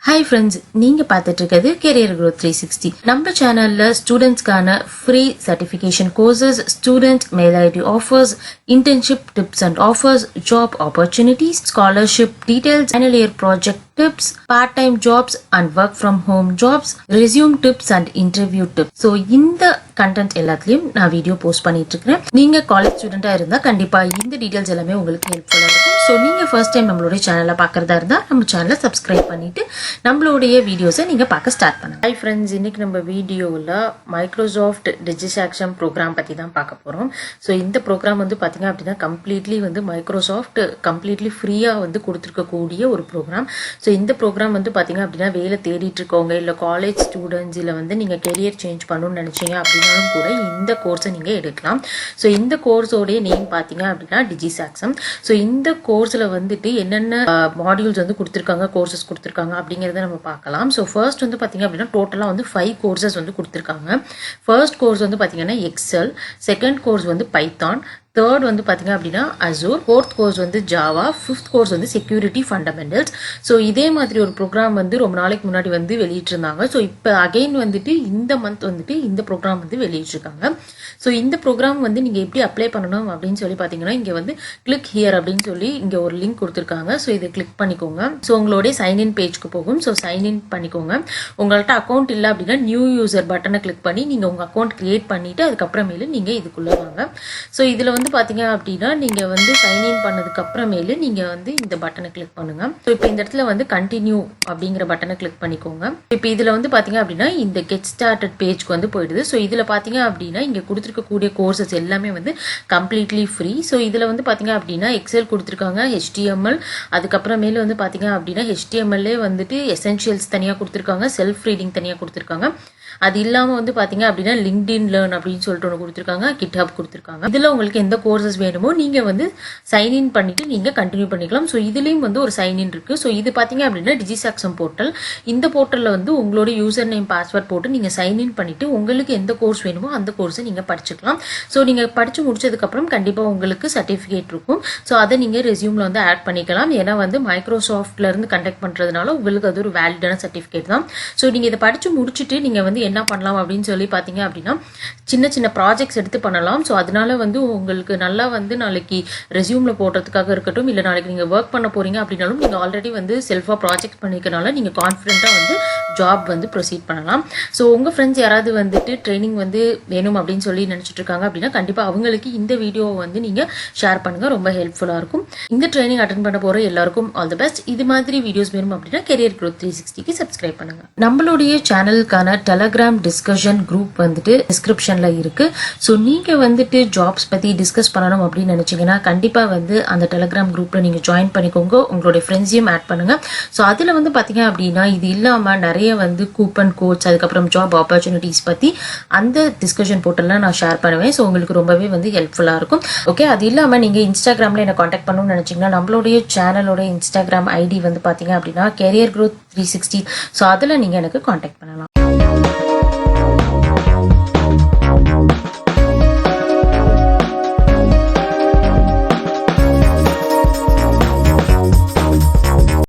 Hi friends, நீங்க பார்த்துட்டு இருக்கிறது Career Growth 360. நம்ம சேனல்ல ஸ்டூடெண்ட்ஸ்க்கான free certification courses, student mail ID offers, internship tips and offers, job opportunities, scholarship details, final year project tips, part-time jobs and work from home jobs, resume tips and interview tips. So இந்த content எல்லாத்துலயும் நான் video post பண்ணிட்டு இருக்கேன். நீங்க college ஸ்டூடெண்டா இருந்தா கண்டிப்பா இந்த details எல்லாமே உங்களுக்கு ஹெல்ப்ஃபுல்லா இருக்கும். ஸோ நீங்க ஃபர்ஸ்ட் டைம் நம்மளுடைய சேனலை பார்க்கறதா இருந்தா நம்ம சேனலை சப்ஸ்கிரைப் பண்ணிட்டு நம்மளுடைய வீடியோஸை நீங்க பார்க்க ஸ்டார்ட் பண்ணுங்க. ஹை ஃப்ரெண்ட்ஸ், இன்னைக்கு நம்ம வீடியோவில் மைக்ரோசாஃப்ட் டிஜிசாக்ஷம் ப்ரோக்ராம் பத்தி தான் பார்க்க போறோம். ஸோ இந்த ப்ரோக்ராம் வந்து பாத்தீங்க அப்படின்னா கம்ப்ளீட்லி வந்து மைக்ரோசாஃப்ட் கம்ப்ளீட்லி ஃப்ரீயா வந்து கொடுத்துருக்கக்கூடிய ஒரு ப்ரோக்ராம். ஸோ இந்த ப்ரோக்ராம் வந்து பார்த்தீங்க அப்படின்னா வேலை தேடிட்டு இருக்கவங்க இல்லை காலேஜ் ஸ்டூடெண்ட்ஸ் இல்லை வந்து நீங்கள் கெரியர் சேஞ்ச் பண்ணணும்னு நினச்சிங்க அப்படின்னாலும் கூட இந்த கோர்ஸை நீங்கள் எடுக்கலாம். ஸோ இந்த கோர்ஸோடைய நேம் பார்த்தீங்க அப்படின்னா டிஜிசாக்ஷம். ஸோ இந்த கோர்ஸில் வந்துட்டு என்னென்ன மாடியூல்ஸ் வந்து கொடுத்துருக்காங்க, கோர்சஸ் கொடுத்துருக்காங்க அப்படிங்கிறத நம்ம பார்க்கலாம். ஸோ ஃபர்ஸ்ட் வந்து பார்த்தீங்க அப்படின்னா டோட்டலாக வந்து 5 கோர்சஸ் வந்து கொடுத்துருக்காங்க. ஃபர்ஸ்ட் கோர்ஸ் வந்து பார்த்தீங்கன்னா எக்ஸல், செகண்ட் கோர்ஸ் வந்து பைத்தான், தேர்ட் வந்து பார்த்தீங்க அப்படின்னா அசூர், ஃபோர்த் கோர்ஸ் வந்து ஜாவா, ஃபிஃப்த் கோர்ஸ் வந்து செக்யூரிட்டி ஃபண்டமெண்டல்ஸ். ஸோ இதே மாதிரி ஒரு ப்ரோக்ராம் வந்து ரொம்ப நாளைக்கு முன்னாடி வந்து வெளியிட்டிருந்தாங்க. ஸோ இப்போ அகைன் வந்துட்டு இந்த மந்த் வந்துட்டு இந்த ப்ரோக்ராம் வந்து வெளியிட்டிருக்காங்க. ஸோ இந்த ப்ரோக்ராம் வந்து நீங்கள் எப்படி அப்ளை பண்ணணும் அப்படின்னு சொல்லி பார்த்தீங்கன்னா இங்கே வந்து கிளிக் ஹியர் அப்படின்னு சொல்லி இங்கே ஒரு லிங்க் கொடுத்துருக்காங்க. ஸோ இதை கிளிக் பண்ணிக்கோங்க. ஸோ உங்களுடைய சைன்இன் பேஜ்க்கு போகும். ஸோ சைன்இன் பண்ணிக்கோங்க. உங்கள்கிட்ட அக்கௌண்ட் இல்லை அப்படின்னா நியூ யூசர் பட்டனை கிளிக் பண்ணி நீங்கள் உங்கள் அக்கௌண்ட் கிரியேட் பண்ணிவிட்டு அதுக்கப்புறமேலு நீங்கள் இதுக்குள்ளே வாங்க. ஸோ இதில் வந்து பாத்தீங்க அப்படின்னா நீங்க வந்து சைன்இன் பண்ணதுக்கு அப்புறமேலு நீங்க வந்து இந்த பட்டனை கிளிக் பண்ணுங்க. ஸோ இப்போ இந்த இடத்துல வந்து கண்டினியூ அப்படிங்கிற பட்டனை கிளிக் பண்ணிக்கோங்க. இப்போ இதுல வந்து பாத்தீங்க அப்படின்னா இந்த கெட் ஸ்டார்டட் பேஜ்க்கு வந்து போயிடுது. ஸோ இதுல பாத்தீங்க அப்படின்னா இங்க கொடுத்துருக்கக்கூடிய கோர்சஸ் எல்லாமே வந்து கம்ப்ளீட்லி ஃப்ரீ. ஸோ இதுல வந்து பாத்தீங்க அப்படின்னா எக்ஸல் கொடுத்துருக்காங்க, HTML, அதுக்கப்புறமேலு வந்து பாத்தீங்க அப்படின்னா HTML வந்துட்டு எசென்ஷியல்ஸ் தனியா கொடுத்துருக்காங்க, செல்ஃப் ரீடிங் தனியா கொடுத்துருக்காங்க. அது இல்லாம வந்து பாத்தீங்க அப்படின்னா லிங்க்டின் லேர்ன் அப்படின்னு சொல்லிட்டு ஒன்று கொடுத்துருக்காங்க, GitHub கொடுத்துருக்காங்க. இதுல உங்களுக்கு எந்த கோர்சஸ் வேணுமோ நீங்க வந்து சைன்இன் பண்ணிட்டு நீங்க கண்டினியூ பண்ணிக்கலாம். ஸோ இதுலயும் வந்து ஒரு சைன்இன் இருக்கு. ஸோ இது பாத்தீங்க அப்படின்னா டிஜிசாக்ஷம் போர்ட்டல். இந்த போர்ட்டல்ல வந்து உங்களோட யூசர் நேம் பாஸ்வேர்ட் போட்டு நீங்க சைன்இன் பண்ணிட்டு உங்களுக்கு எந்த கோர்ஸ் வேணுமோ அந்த கோர்ஸை நீங்க படிச்சுக்கலாம். ஸோ நீங்க படிச்சு முடிச்சதுக்கு அப்புறம் கண்டிப்பா உங்களுக்கு சர்டிபிகேட் இருக்கும். ஸோ அதை நீங்க ரெசியூம்ல வந்து ஆட் பண்ணிக்கலாம். ஏன்னா வந்து மைக்ரோசாஃப்ட்ல இருந்து கண்டக்ட் பண்றதுனால உங்களுக்கு அது ஒரு வேலிடான சர்டிபிகேட் தான். ஸோ நீங்க இதை படிச்சு முடிச்சுட்டு நீங்க வந்து என்ன பண்ணலாம் அப்படின்னு சொல்லி பாத்தீங்க அப்படின்னா சின்ன சின்ன ப்ராஜெக்ட்ஸ் எடுத்து பண்ணலாம். ஸோ அதனால வந்து உங்களுக்கு நல்லா வந்து நாளைக்கு ரெசியூம்ல போடுறதுக்காக இருக்கட்டும், இல்லை நாளைக்கு நீங்க ஒர்க் பண்ண போறீங்க அப்படின்னாலும் நீங்க ஆல்ரெடி வந்து செல்ஃபா ப்ராஜெக்ட் பண்ணிக்கனால நீங்க கான்ஃபிடென்ட்டா வந்து ஜாப் வந்து ப்ரொசீட் பண்ணலாம். ஸோ உங்க ஃப்ரெண்ட்ஸ் யாராவது வந்துட்டு ட்ரைனிங் வந்து வேணும் அப்படின்னு சொல்லி நினைச்சிட்டு இருக்காங்க அப்படின்னா கண்டிப்பா அவங்களுக்கு இந்த வீடியோவை வந்து நீங்க ஷேர் பண்ணுங்க, ரொம்ப ஹெல்ப்ஃபுல்லா இருக்கும். இந்த ட்ரைனிங் அட்டென்ட் பண்ண போற எல்லாருக்கும் ஆல் தி பெஸ்ட். இது மாதிரி வீடியோஸ் வேணும் அப்படின்னா கெரியர் growth 360க்கு சப்ஸ்கிரைப் பண்ணுங்க. நம்மளுடைய சேனலுக்கான டெலகிராம் டிஸ்கஷன் குரூப் வந்துட்டு டிஸ்கிரிப்ஷன்ல இருக்கு. ஸோ நீங்க வந்துட்டு ஜாப்ஸ் பத்தி டிஸ்கஸ் பண்ணணும் அப்படின்னு நினைச்சீங்கன்னா கண்டிப்பா வந்து அந்த டெலகிராம் குரூப்ல நீங்க ஜாயின் பண்ணிக்கோங்க. உங்களுடைய ஃப்ரெண்ட்ஸையும் ஆட் பண்ணுங்க. ஸோ அதுல வந்து பாத்தீங்க அப்படின்னா இது இல்லாம நிறைய வந்து கூப்பன் கோட்ஸ், அதுக்கப்புறம் ஜாப் ஆப்பர்ச்சுனிட்டிஸ் பத்தி அந்த டிஸ்கஷன் போர்ட்டல்ல நான் ஷேர் பண்ணுவேன். ஸோ உங்களுக்கு ரொம்பவே வந்து ஹெல்ப்ஃபுல்லா இருக்கும். ஓகே, அது இல்லாம நீங்க இன்ஸ்டாகிராம்ல என்ன காண்டாக்ட் பண்ணணும்னு நினைச்சீங்கன்னா நம்மளுடைய சேனலோட இன்ஸ்டாகிராம் ஐடி வந்து பாத்தீங்க அப்படின்னா Career Growth 360. ஸோ அதுல நீங்க எனக்கு காண்டாக்ட் பண்ணலாம்.